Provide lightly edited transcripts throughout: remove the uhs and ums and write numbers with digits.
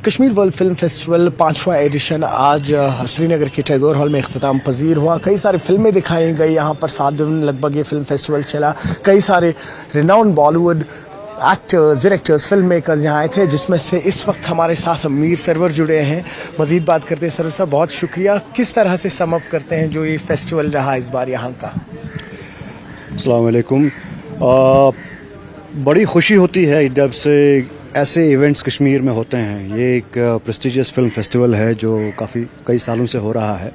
Kashmir world film festival 5वां edition आज श्रीनगर के टैगोर हॉल में इख्तिताम पजीर हुआ। कई सारी फिल्में दिखाई गई यहाँ पर। 7 दिन लगभग ये फिल्म फेस्टिवल चला। कई सारे renowned Bollywood actors, directors, film makers यहाँ आए थे, जिसमें से इस वक्त हमारे साथ मीर सरवर जुड़े हैं। मजीद बात करते हैं। सरवर साहब, बहुत शुक्रिया। किस तरह से समअप करते हैं जो ये फेस्टिवल रहा इस बार यहाँ का? अस्सलाम वालेकुम। बड़ी खुशी होती है जब से ऐसे इवेंट्स कश्मीर में होते हैं। ये एक प्रेस्टिजियस फिल्म फेस्टिवल है जो कई सालों से हो रहा है।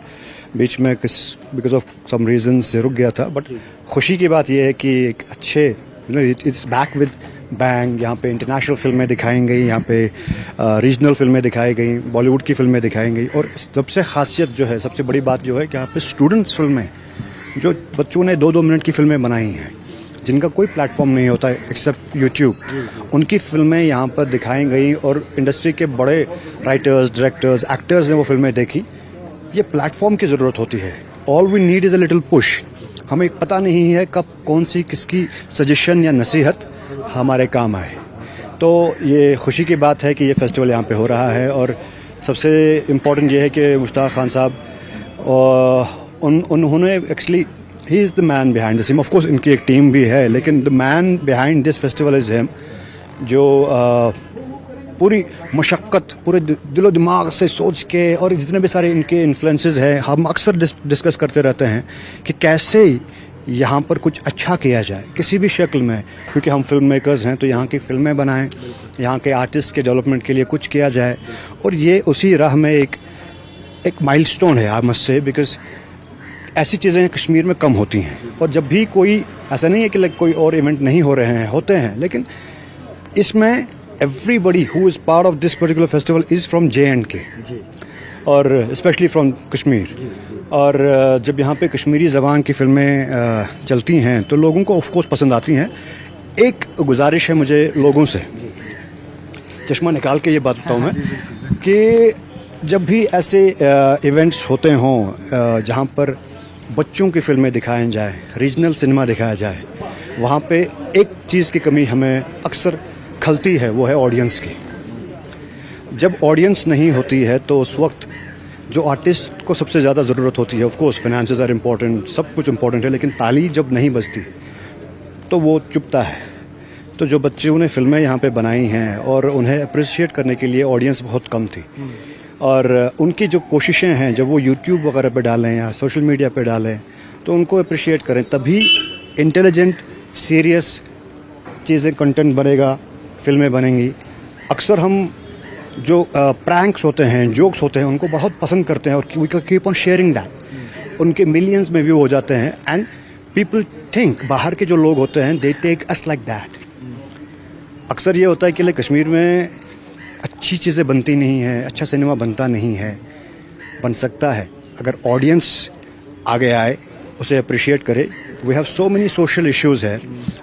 बीच में बिकॉज ऑफ सम रीजंस से रुक गया था, बट खुशी की बात यह है कि एक अच्छे इट्स बैक विद बैंग। यहाँ पे इंटरनेशनल फिल्में दिखाई गई, यहाँ पे रीजनल फिल्में दिखाई गई, बॉलीवुड की फिल्में दिखाई गई, और सबसे खासियत जो है, सबसे बड़ी बात जो है कि यहाँ पे स्टूडेंट्स फिल्में, जो बच्चों ने 2-2 मिनट की फिल्में बनाई हैं, जिनका कोई प्लेटफॉर्म नहीं होता एक्सेप्ट यूट्यूब, उनकी फिल्में यहाँ पर दिखाई गई और इंडस्ट्री के बड़े राइटर्स, डायरेक्टर्स, एक्टर्स ने वो फिल्में देखी। ये प्लेटफॉर्म की ज़रूरत होती है। All we need is a little push. हमें पता नहीं है कब कौन सी किसकी सजेशन या नसीहत हमारे काम आए। तो ये खुशी की बात है कि ये फेस्टिवल यहाँ पे हो रहा है। और सबसे इम्पोर्टेंट ये है कि मुश्ताक खान साहब उन्होंने actually he is the man behind the scene. Of course इनकी एक टीम भी है, लेकिन the man behind this festival is him, जो पूरी मशक्क़त, पूरे दिलो दिमाग से सोच के, और जितने भी सारे इनके इन्फ्लुएंसेस हैं, हम अक्सर डिस्कस करते रहते हैं कि कैसे यहाँ पर कुछ अच्छा किया जाए किसी भी शक्ल में, क्योंकि हम फिल्म मेकर्स हैं तो यहाँ की फिल्में बनाएं, यहाँ के आर्टिस्ट के डेवलपमेंट के लिए कुछ किया जाए। और ये उसी राह में एक माइलस्टोन है, आई मस्ट से, बिकॉज ऐसी चीज़ें कश्मीर में कम होती हैं। और जब भी कोई, ऐसा नहीं है कि कोई और इवेंट नहीं हो रहे हैं, होते हैं, लेकिन इसमें everybody who is part of this particular festival is from J&K, और स्पेशली फ्रॉम कश्मीर। और जब यहाँ पे कश्मीरी ज़बान की फिल्में चलती हैं तो लोगों को ऑफकोर्स पसंद आती हैं। एक गुजारिश है मुझे लोगों से, चश्मा निकाल के ये बात बताऊँ मैं, कि जब भी ऐसे इवेंट्स होते हों जहाँ पर बच्चों की फिल्में दिखाई जाए, रीजनल सिनेमा दिखाया जाए, वहाँ पे एक चीज़ की कमी हमें अक्सर खलती है, वो है ऑडियंस की। जब ऑडियंस नहीं होती है तो उस वक्त जो आर्टिस्ट को सबसे ज़्यादा ज़रूरत होती है, of course finances are important, सब कुछ इम्पोर्टेंट है, लेकिन ताली जब नहीं बजती तो वो चुपता है। तो जो बच्चों ने फिल्में यहाँ पे बनाई हैं और उन्हें अप्रिशिएट करने के लिए ऑडियंस बहुत कम थी, और उनकी जो कोशिशें हैं जब वो यूट्यूब वगैरह पे डालें या सोशल मीडिया पे डालें तो उनको अप्रिशिएट करें, तभी इंटेलिजेंट सीरियस चीज़ें, कंटेंट बनेगा, फिल्में बनेंगी। अक्सर हम जो प्रैंक्स होते हैं, जोक्स होते हैं, उनको बहुत पसंद करते हैं और we keep on sharing that. उनके मिलियंस में व्यू हो जाते हैं एंड पीपल थिंक, बाहर के जो लोग होते हैं, they take us like that. अक्सर ये होता है कि कश्मीर में अच्छी चीज़ें बनती नहीं हैं, अच्छा सिनेमा बनता नहीं है। बन सकता है अगर ऑडियंस आगे आए, उसे अप्रिशिएट करे। We have so many social issues है,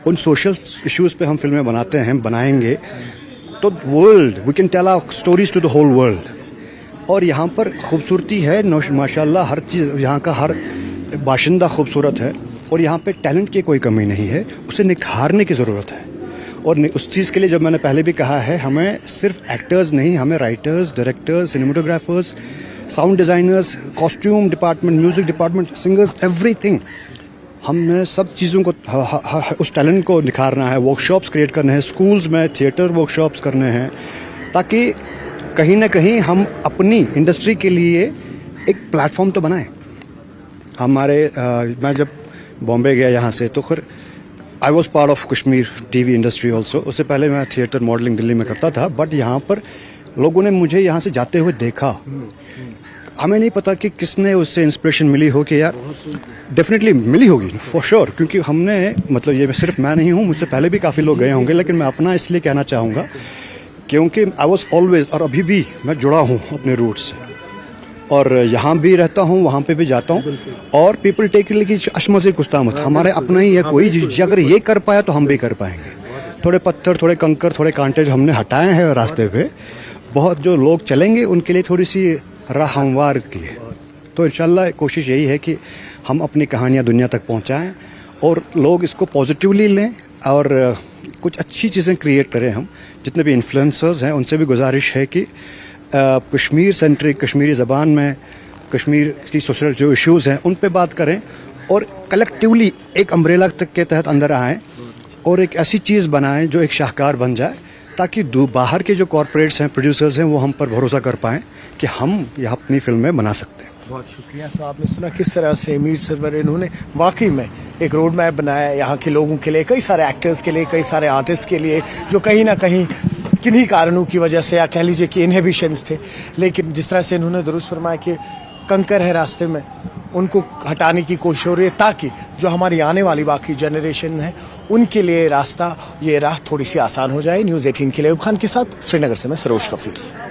उन सोशल इश्यूज़ पे हम फिल्में बनाते हैं, बनाएंगे तो world, we can tell our stories to the whole world. और यहाँ पर खूबसूरती है माशाल्लाह, हर चीज़, यहाँ का हर बाशिंदा खूबसूरत है, और यहाँ पे टैलेंट की कोई कमी नहीं है, उसे निखारने की ज़रूरत है। और उस चीज़ के लिए, जब मैंने पहले भी कहा है, हमें सिर्फ एक्टर्स नहीं, हमें writers, directors, cinematographers, sound designers, costume department, music department, singers, everything, हमें सब चीज़ों को, उस टैलेंट को निखारना है। वर्कशॉप्स क्रिएट करने हैं, स्कूल्स में थिएटर वर्कशॉप्स करने हैं, ताकि कहीं ना कहीं हम अपनी इंडस्ट्री के लिए एक प्लेटफॉर्म तो बनाएं। मैं जब बॉम्बे गया यहाँ से, तो फिर I was part of Kashmir TV industry also. उससे पहले मैं थिएटर मॉडलिंग दिल्ली में करता था, बट यहाँ पर लोगों ने मुझे यहाँ से जाते हुए देखा। हमें नहीं पता कि किसने उससे इंस्पिरेशन मिली हो, कि यार डेफिनेटली मिली होगी फॉर श्योर, क्योंकि हमने, मतलब ये सिर्फ मैं नहीं हूँ, मुझसे पहले भी काफ़ी लोग गए होंगे, लेकिन मैं अपना इसलिए कहना चाहूँगा क्योंकि आई वॉज ऑलवेज, और अभी भी मैं जुड़ा हूँ अपने रूट्स से, और यहाँ भी रहता हूँ, वहाँ पे भी जाता हूँ। और पीपल टेक इट की अशमा से कुस्तामत, हमारे अपना ही है कोई, अगर ये कर पाया तो हम भी कर पाएंगे। थोड़े पत्थर, थोड़े कंकर, थोड़े कांटे जो हमने हटाए हैं रास्ते पे, बहुत जो लोग चलेंगे उनके लिए थोड़ी सी राह हमवार की है। तो इंशाल्लाह कोशिश यही है कि हम अपनी कहानियाँ दुनिया तक पहुँचाएँ और लोग इसको पॉजिटिवली लें, और कुछ अच्छी चीज़ें क्रिएट करें। हम जितने भी इन्फ्लुएंसर्स हैं उनसे भी गुजारिश है कि कश्मीर सेंट्रिक, कश्मीरी ज़बान में कश्मीर की सोशल जो इश्यूज़ हैं उन पे बात करें और कलेक्टिवली एक अम्ब्रेला तक के तहत अंदर आएँ और एक ऐसी चीज़ बनाएं जो एक शाहकार बन जाए, ताकि बाहर के जो कॉरपोरेट्स हैं, प्रोड्यूसर्स हैं, वो हम पर भरोसा कर पाएँ कि हम यह अपनी फिल्में बना सकते हैं। बहुत शुक्रिया। तो आपने सुना किस तरह से मीर सरवर इन्होंने वाकई में एक रोड मैप बनाया यहाँ के लोगों के लिए, कई सारे एक्टर्स के लिए, कई सारे आर्टिस्ट के लिए, जो कहीं ना कहीं किन्हीं कारणों की वजह से या कह लीजिए कि इनहिबिशंस थे, लेकिन जिस तरह से इन्होंने दुरुस्त फरमाया कि कंकर है रास्ते में, उनको हटाने की कोशिश हो रही है ताकि जो हमारी आने वाली बाकी जनरेशन है उनके लिए रास्ता, ये राह थोड़ी सी आसान हो जाए। न्यूज़ 18 के लिए खान के साथ श्रीनगर से मैं सरोज कफीर।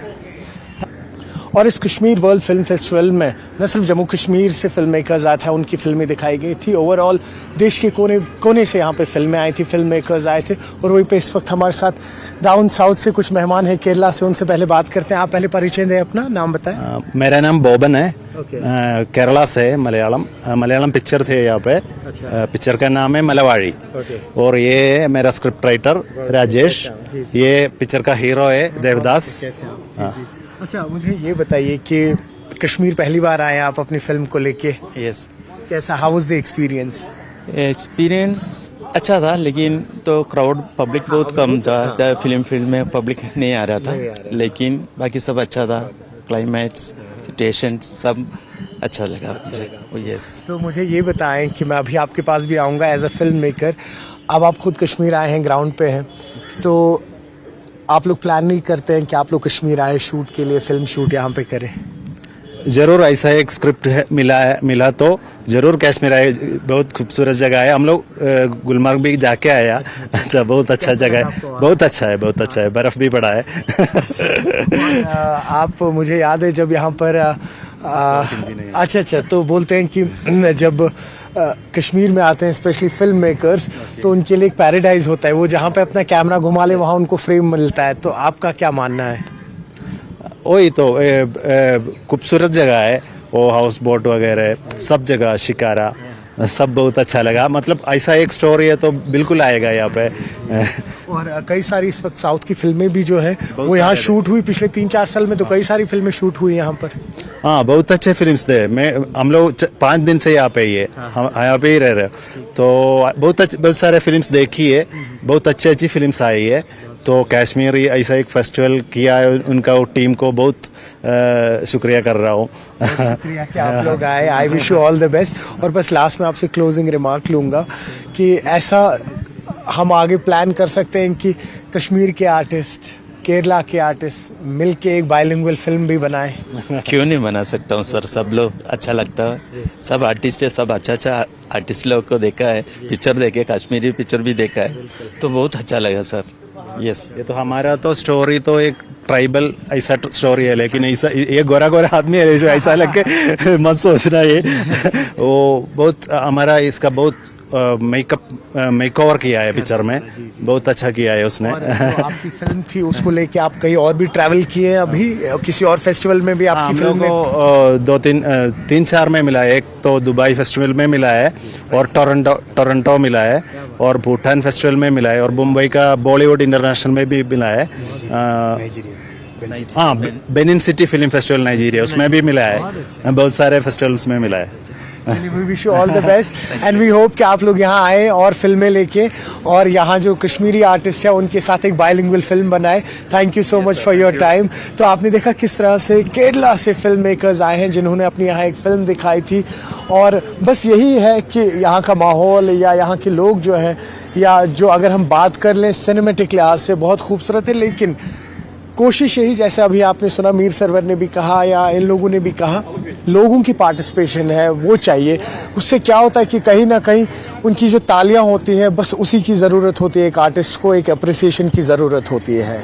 और इस कश्मीर वर्ल्ड फिल्म फेस्टिवल में न सिर्फ जम्मू कश्मीर से फिल्म मेकर्स आए थे, उनकी फिल्में दिखाई गई थी, ओवरऑल देश के कोने कोने से यहाँ पे फिल्में आई थी, फिल्म मेकर्स आए थे। और वहीं पे इस वक्त हमारे साथ डाउन साउथ से कुछ मेहमान हैं, केरला से, उनसे पहले बात करते हैं। आप पहले परिचय दें, अपना नाम बताएं। मेरा नाम बोबन है, केरला से, मलयालम पिक्चर थे यहाँ पे। पिक्चर का नाम है मलवाड़ी। और ये मेरा स्क्रिप्ट राइटर राजेश, ये पिक्चर का हीरो है देवदास। अच्छा, मुझे ये बताइए कि कश्मीर पहली बार आए आप अपनी फिल्म को लेके, यस, कैसा, how was the experience? Experience अच्छा था, लेकिन तो क्राउड पब्लिक बहुत कम था, फिल्म फील्ड में पब्लिक नहीं आ रहा था, लेकिन बाकी सब अच्छा था। क्लाइमेट्स, सिचुएशन सब अच्छा लगा मुझे। यस। तो मुझे ये बताएं कि मैं अभी आपके पास भी आऊँगा एज अ फिल्म मेकर। अब आप खुद कश्मीर आए हैं, ग्राउंड पे हैं, तो आप लोग प्लान नहीं करते हैं कि आप लोग कश्मीर आए शूट के लिए, फिल्म शूट यहाँ पे करें? जरूर ऐसा एक स्क्रिप्ट है, मिला तो जरूर कश्मीर आए। बहुत खूबसूरत जगह है, हम लोग गुलमर्ग भी जाके आया। अच्छा, बहुत अच्छा जगह है, बहुत अच्छा है, बहुत अच्छा है, बर्फ भी पड़ा है। आप, मुझे याद है जब यहाँ पर अच्छा, तो बोलते हैं कि जब कश्मीर में आते हैं स्पेशली फिल्म मेकर्स, तो उनके लिए एक पैराडाइज होता है, वो जहाँ पे अपना कैमरा घुमा ले वहाँ उनको फ्रेम मिलता है। तो आपका क्या मानना है? वही तो खूबसूरत जगह है, वो हाउस बोट वगैरह सब जगह, शिकारा सब बहुत अच्छा लगा। मतलब ऐसा एक स्टोरी है तो बिल्कुल आएगा यहाँ पे। और कई सारी इस वक्त साउथ की फिल्में भी जो है वो यहाँ शूट हुई, पिछले 3-4 साल में तो कई सारी फिल्में शूट हुई यहाँ पर। हाँ, बहुत अच्छे फिल्म्स थे। हम लोग 5 दिन से यहाँ पे ही है, हम यहाँ पे ही रह रहे, तो बहुत सारे फिल्म्स देखी है, बहुत अच्छी फिल्म्स आई है। तो कश्मीर ऐसा एक फेस्टिवल किया है, उनका टीम को बहुत शुक्रिया कर रहा हूँ। शुक्रिया कि आप लोग आए। I wish you all the best. और बस लास्ट में आपसे क्लोजिंग रिमार्क लूँगा कि ऐसा हम आगे प्लान कर सकते हैं कि कश्मीर के आर्टिस्ट, केरला के आर्टिस्ट मिलके एक बाइलिंगुअल फिल्म भी बनाए। क्यों नहीं बना सकता हूँ सर, सब लोग अच्छा लगता है, सब आर्टिस्ट है, सब अच्छा आर्टिस्ट लोग को देखा है, पिक्चर देखे, कश्मीरी पिक्चर भी देखा है, तो बहुत अच्छा लगा सर। यस, ये तो हमारा तो स्टोरी तो एक ट्राइबल ऐसा स्टोरी है, लेकिन ऐसा ये गोरा आदमी है जो ऐसा लग के मत सोचना, ये वो बहुत हमारा इसका बहुत मेकओवर किया है पिक्चर में, बहुत अच्छा किया है उसने। जो आपकी फिल्म थी उसको लेके आप कहीं और भी ट्रैवल किए हैं अभी, किसी और फेस्टिवल में भी आपकी फिल्म को 3-4 में मिला है। एक तो दुबई फेस्टिवल में मिला है, और टोरंटो मिला है, और भूटान फेस्टिवल में मिला है, और मुंबई का बॉलीवुड इंटरनेशनल में भी मिला है। हाँ, Benin city film festival Nigeria, उसमें भी मिला है, बहुत सारे फेस्टिवल्स में मिला है। We wish you all the best and we hope कि आप लोग यहाँ आए और फिल्में लेके, और यहाँ जो कश्मीरी आर्टिस्ट है उनके साथ एक बाइलिंगुअल फिल्म बनाए। Thank you so much for your time. तो आपने देखा किस तरह से केरला से फिल्म मेकर्स आए हैं जिन्होंने अपनी यहाँ एक फिल्म दिखाई थी। और बस यही है कि यहाँ का माहौल या यहाँ के लोग जो हैं, या जो अगर हम बात कर लें सिनेमेटिक लिहाज से बहुत खूबसूरत है, लेकिन कोशिश यही, जैसे अभी आपने सुना मीर सरवर ने भी कहा या इन लोगों ने भी कहा, लोगों की पार्टिसिपेशन है वो चाहिए। उससे क्या होता है कि कहीं ना कहीं उनकी जो तालियां होती हैं, बस उसी की ज़रूरत होती है, एक आर्टिस्ट को एक अप्रिसिएशन की ज़रूरत होती है।